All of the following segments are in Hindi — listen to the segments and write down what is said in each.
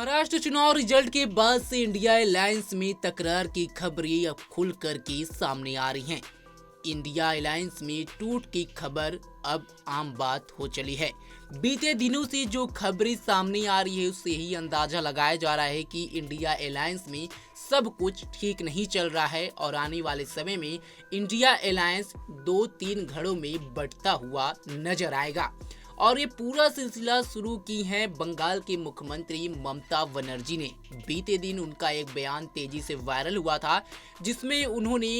महाराष्ट्र चुनाव रिजल्ट के बाद से इंडिया अलायंस में तकरार की खबरें अब खुल कर के सामने आ रही हैं। इंडिया अलायंस में टूट की खबर अब आम बात हो चली है। बीते दिनों से जो खबरें सामने आ रही है उससे ही अंदाजा लगाया जा रहा है कि इंडिया अलायंस में सब कुछ ठीक नहीं चल रहा है और आने वाले समय में इंडिया अलायंस 2-3 घड़ों में बंटता हुआ नजर आएगा। और ये पूरा सिलसिला शुरू की है बंगाल के मुख्यमंत्री ममता बनर्जी ने। बीते दिन उनका एक बयान तेजी से वायरल हुआ था जिसमें उन्होंने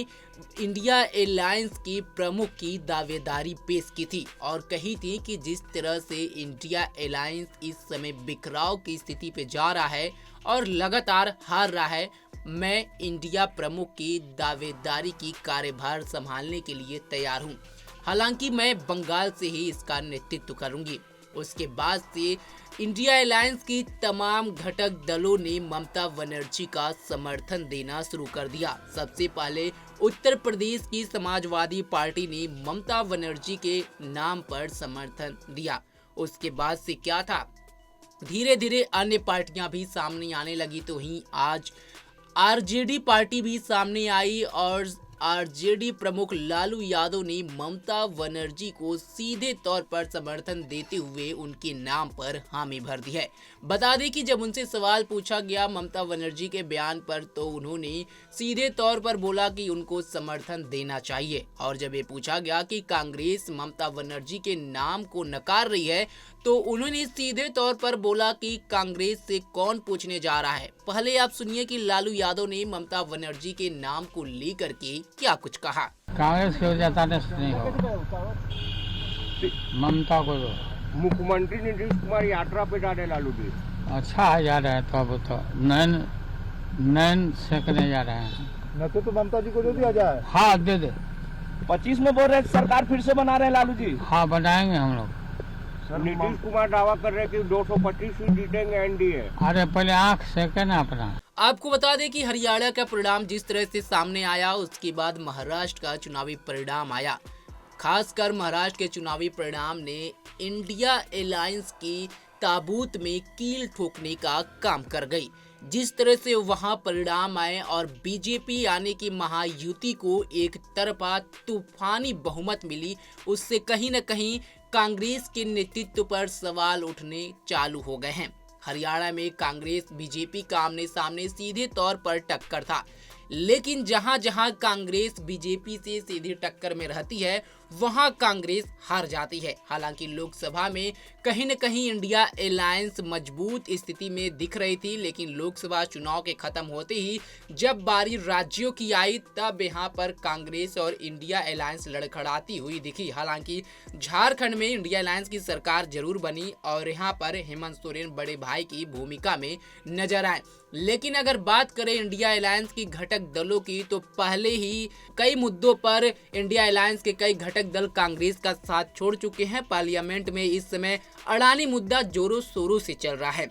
इंडिया अलायंस के प्रमुख की दावेदारी पेश की थी और कही थी कि जिस तरह से इंडिया अलायंस इस समय बिखराव की स्थिति पे जा रहा है और लगातार हार रहा है, मैं इंडिया प्रमुख की दावेदारी की कार्यभार संभालने के लिए तैयार हूँ। हालांकि मैं बंगाल से ही इसका नेतृत्व करूंगी। उसके बाद से इंडिया अलायंस की तमाम घटक दलों ने ममता बनर्जी का समर्थन देना शुरू कर दिया। सबसे पहले उत्तर प्रदेश की समाजवादी पार्टी ने ममता बनर्जी के नाम पर समर्थन दिया। उसके बाद से क्या था, धीरे धीरे अन्य पार्टियां भी सामने आने लगी। तो ही आज आरजेडी पार्टी भी सामने आई और आरजेडी प्रमुख लालू यादव ने ममता बनर्जी को सीधे तौर पर समर्थन देते हुए उनके नाम पर हामी भर दी है। बता दें कि जब उनसे सवाल पूछा गया ममता बनर्जी के बयान पर तो उन्होंने सीधे तौर पर बोला कि उनको समर्थन देना चाहिए। और जब ये पूछा गया कि कांग्रेस ममता बनर्जी के नाम को नकार रही है तो उन्होंने सीधे तौर पर बोला कि कांग्रेस से कौन पूछने जा रहा है। पहले आप सुनिए कि लालू यादव ने ममता बनर्जी के नाम को लेकर के क्या कुछ कहा। कांग्रेस की वजह नहीं होगा, ममता को मुख्यमंत्री नीतीश कुमार यात्रा पे जा रहे लालू जी। अच्छा जा रहा है तो अब तो नैन सेकने जा रहे हैं। न तो ममता जी को दे दिया जाए। हाँ दे दे। 25 में बोल रहे सरकार फिर से बना रहे हैं लालू जी। हाँ बनाएंगे हम लोग। नीतीश कुमार दावा कर रहे हैं कि 225 सीट जीतेंगे एनडीए। अरे पहले आँख सेके ना अपना। आपको बता दें कि हरियाणा का परिणाम जिस तरह से सामने आया उसके बाद महाराष्ट्र का चुनावी परिणाम आया। खासकर महाराष्ट्र के चुनावी परिणाम ने इंडिया अलायंस की ताबूत में कील ठोकने का काम कर गई। जिस तरह से वहां परिणाम आए और बीजेपी यानी कि महायुति को एक तरफा तूफानी बहुमत मिली, उससे कहीं न कहीं कांग्रेस के नेतृत्व पर सवाल उठने चालू हो गए हैं। हरियाणा में कांग्रेस बीजेपी का आमने सामने सीधे तौर पर टक्कर था, लेकिन जहां जहां कांग्रेस बीजेपी से सीधी टक्कर में रहती है वहां कांग्रेस हार जाती है। हालांकि लोकसभा में कहीं न कहीं इंडिया अलायंस मजबूत स्थिति में दिख रही थी, लेकिन लोकसभा चुनाव के खत्म होते ही जब बारी राज्यों की आई तब यहां पर कांग्रेस और इंडिया अलायंस लड़खड़ाती हुई दिखी। हालांकि झारखंड में इंडिया अलायंस की सरकार जरूर बनी और यहाँ पर हेमंत सोरेन बड़े भाई की भूमिका में नजर आए। लेकिन अगर बात करें इंडिया अलायंस की घटक दलों की तो पहले ही कई मुद्दों पर इंडिया अलायंस के कई घटक दल कांग्रेस का साथ छोड़ चुके हैं। पार्लियामेंट में इस समय अडानी मुद्दा जोरों शोरों से चल रहा है।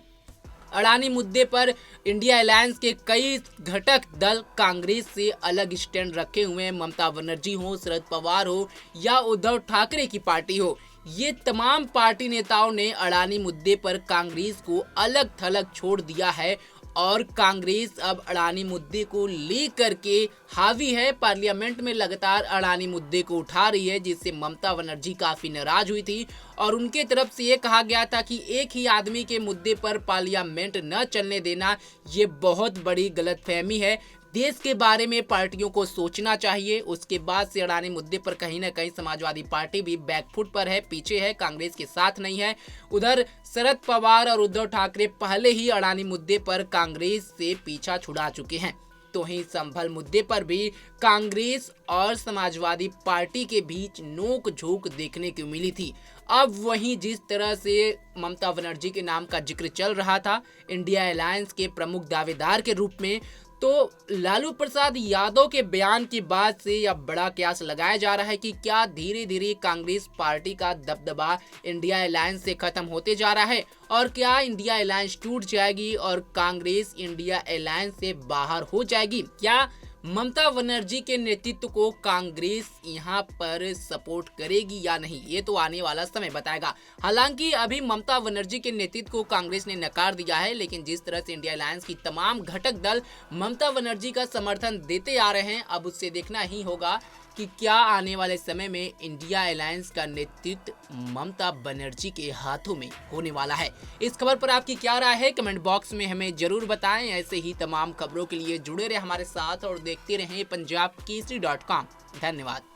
अडानी मुद्दे पर इंडिया अलायंस के कई घटक दल कांग्रेस से अलग स्टैंड रखे हुए हैं। ममता बनर्जी हो, शरद पवार हो या उद्धव ठाकरे की पार्टी हो, ये तमाम पार्टी नेताओं ने अडानी मुद्दे पर कांग्रेस को अलग थलग छोड़ दिया है और कांग्रेस अब अडानी मुद्दे को लेकर के हावी है। पार्लियामेंट में लगातार अडानी मुद्दे को उठा रही है, जिससे ममता बनर्जी काफी नाराज हुई थी और उनके तरफ से ये कहा गया था कि एक ही आदमी के मुद्दे पर पार्लियामेंट न चलने देना ये बहुत बड़ी गलतफहमी है। देश के बारे में पार्टियों को सोचना चाहिए। उसके बाद से अडानी मुद्दे पर कहीं न कहीं समाजवादी पार्टी भी बैकफुट पर है, पीछे है, कांग्रेस के साथ नहीं है। उधर शरद पवार और उद्धव ठाकरे पहले ही अडानी मुद्दे पर कांग्रेस से पीछा छुड़ा चुके हैं। तो ही संभल मुद्दे पर भी कांग्रेस और समाजवादी पार्टी के बीच नोक झोंक देखने को मिली थी। अब वहीं जिस तरह से ममता बनर्जी के नाम का जिक्र चल रहा था इंडिया अलायंस के प्रमुख दावेदार के रूप में, तो लालू प्रसाद यादव के बयान के बाद से अब बड़ा कयास लगाया जा रहा है कि क्या धीरे धीरे कांग्रेस पार्टी का दबदबा इंडिया अलायंस से खत्म होते जा रहा है और क्या इंडिया अलायंस टूट जाएगी और कांग्रेस इंडिया अलायंस से बाहर हो जाएगी। क्या ममता बनर्जी के नेतृत्व को कांग्रेस यहां पर सपोर्ट करेगी या नहीं, ये तो आने वाला समय बताएगा। हालांकि अभी ममता बनर्जी के नेतृत्व को कांग्रेस ने नकार दिया है, लेकिन जिस तरह से इंडिया अलायंस की तमाम घटक दल ममता बनर्जी का समर्थन देते आ रहे हैं, अब उससे देखना ही होगा कि क्या आने वाले समय में इंडिया अलायंस का नेतृत्व ममता बनर्जी के हाथों में होने वाला है। इस खबर पर आपकी क्या राय है, कमेंट बॉक्स में हमें जरूर बताएं। ऐसे ही तमाम खबरों के लिए जुड़े रहे हमारे साथ और देखते रहें पंजाब केसरी.com। धन्यवाद।